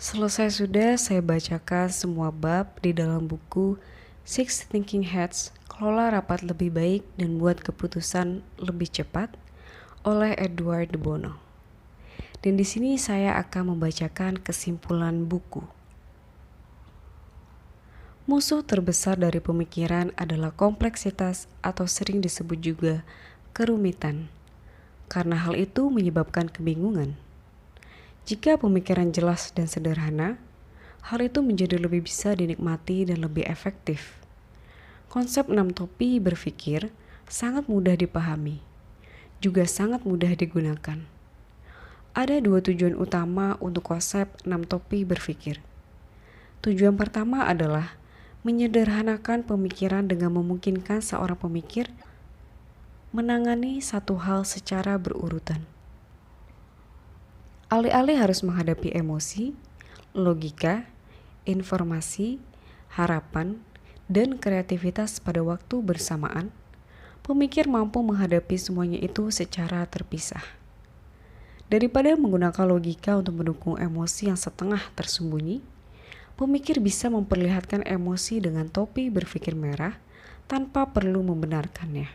Selesai sudah saya bacakan semua bab di dalam buku Six Thinking Hats, Kelola Rapat Lebih Baik dan Buat Keputusan Lebih Cepat oleh Edward de Bono. Dan di sini saya akan membacakan kesimpulan buku. Musuh terbesar dari pemikiran adalah kompleksitas atau sering disebut juga kerumitan. Karena hal itu menyebabkan kebingungan. Jika pemikiran jelas dan sederhana, hal itu menjadi lebih bisa dinikmati dan lebih efektif. Konsep 6 topi berpikir sangat mudah dipahami, juga sangat mudah digunakan. Ada 2 tujuan utama untuk konsep 6 topi berpikir. Tujuan pertama adalah menyederhanakan pemikiran dengan memungkinkan seorang pemikir menangani satu hal secara berurutan. Alih-alih harus menghadapi emosi, logika, informasi, harapan, dan kreativitas pada waktu bersamaan, pemikir mampu menghadapi semuanya itu secara terpisah. Daripada menggunakan logika untuk mendukung emosi yang setengah tersembunyi, pemikir bisa memperlihatkan emosi dengan topi berpikir merah tanpa perlu membenarkannya.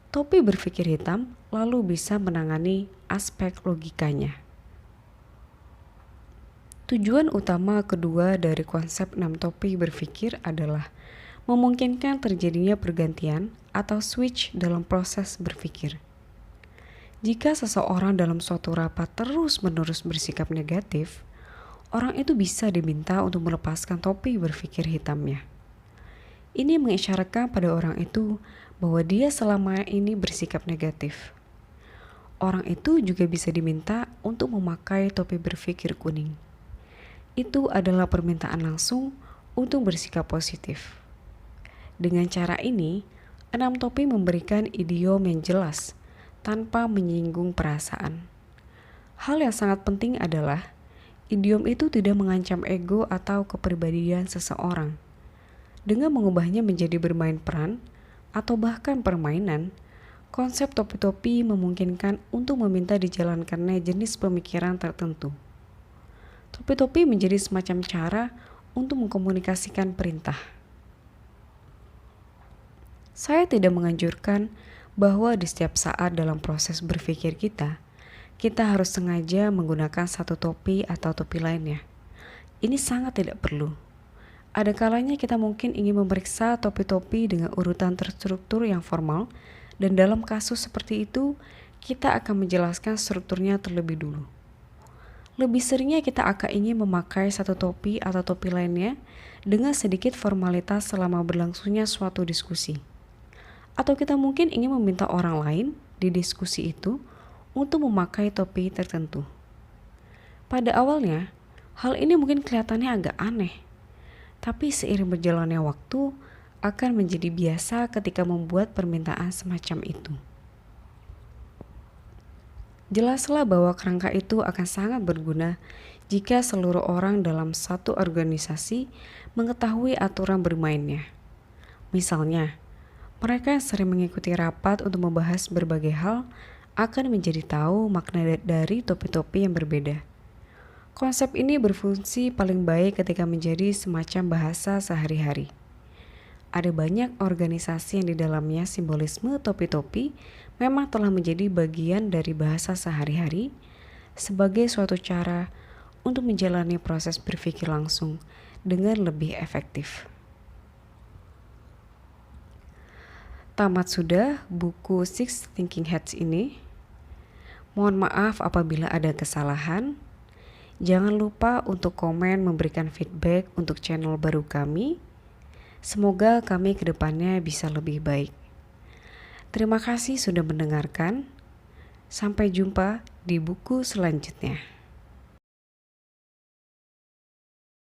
Topi berpikir hitam lalu bisa menangani aspek logikanya. Tujuan utama kedua dari konsep 6 topi berpikir adalah memungkinkan terjadinya pergantian atau switch dalam proses berpikir. Jika seseorang dalam suatu rapat terus-menerus bersikap negatif, orang itu bisa diminta untuk melepaskan topi berpikir hitamnya. Ini mengisyaratkan pada orang itu bahwa dia selama ini bersikap negatif. Orang itu juga bisa diminta untuk memakai topi berpikir kuning. Itu adalah permintaan langsung untuk bersikap positif. Dengan cara ini, 6 topi memberikan idiom yang jelas tanpa menyinggung perasaan. Hal yang sangat penting adalah idiom itu tidak mengancam ego atau kepribadian seseorang. Dengan mengubahnya menjadi bermain peran atau bahkan permainan, konsep topi-topi memungkinkan untuk meminta dijalankannya jenis pemikiran tertentu. Topi-topi menjadi semacam cara untuk mengkomunikasikan perintah. Saya tidak menganjurkan bahwa di setiap saat dalam proses berpikir kita harus sengaja menggunakan satu topi atau topi lainnya. Ini sangat tidak perlu. Ada kalanya kita mungkin ingin memeriksa topi-topi dengan urutan terstruktur yang formal, dan dalam kasus seperti itu, kita akan menjelaskan strukturnya terlebih dulu. Lebih seringnya kita akan ingin memakai satu topi atau topi lainnya dengan sedikit formalitas selama berlangsungnya suatu diskusi. Atau kita mungkin ingin meminta orang lain di diskusi itu untuk memakai topi tertentu. Pada awalnya, hal ini mungkin kelihatannya agak aneh, tapi seiring berjalannya waktu akan menjadi biasa ketika membuat permintaan semacam itu. Jelaslah bahwa kerangka itu akan sangat berguna jika seluruh orang dalam satu organisasi mengetahui aturan bermainnya. Misalnya, mereka yang sering mengikuti rapat untuk membahas berbagai hal akan menjadi tahu makna dari topi-topi yang berbeda. Konsep ini berfungsi paling baik ketika menjadi semacam bahasa sehari-hari. Ada banyak organisasi yang di dalamnya simbolisme topi-topi memang telah menjadi bagian dari bahasa sehari-hari sebagai suatu cara untuk menjalani proses berpikir langsung dengan lebih efektif. Tamat sudah buku Six Thinking Hats ini. Mohon maaf apabila ada kesalahan. Jangan lupa untuk komen memberikan feedback untuk channel baru kami. Semoga kami ke depannya bisa lebih baik. Terima kasih sudah mendengarkan. Sampai jumpa di buku selanjutnya.